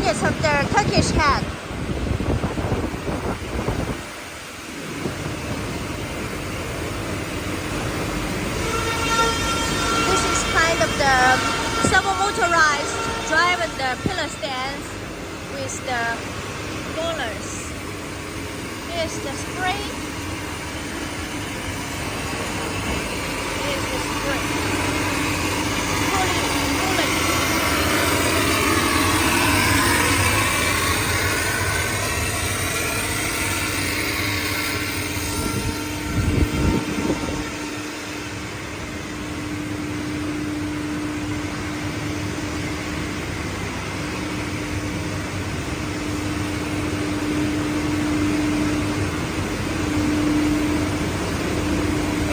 units of the Turkish head. This is kind of the servo-motorized driven the pillar stands with the rollers. Here's the spring. Here's the spring.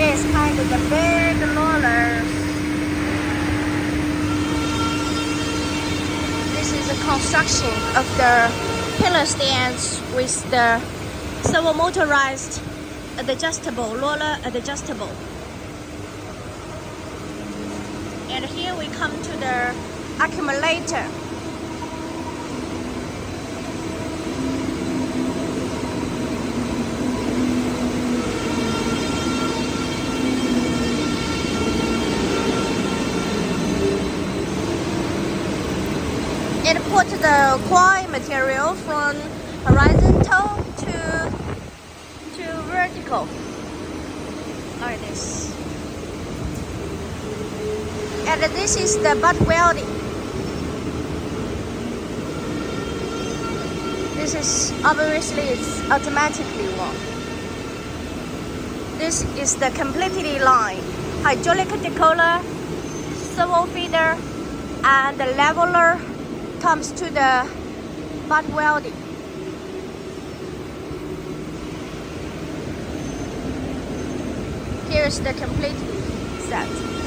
It's kind of the big rollers. This is a construction of the pillar stands with the servo-motorized adjustable roller adjustable. And here we come to the accumulator. It put the coil material from horizontal to vertical, like this. And this is the butt welding. This is obviously it's automatically one. This is the completely line, hydraulic decoller, servo feeder, and the leveler comes to the butt welding. Here's the complete set.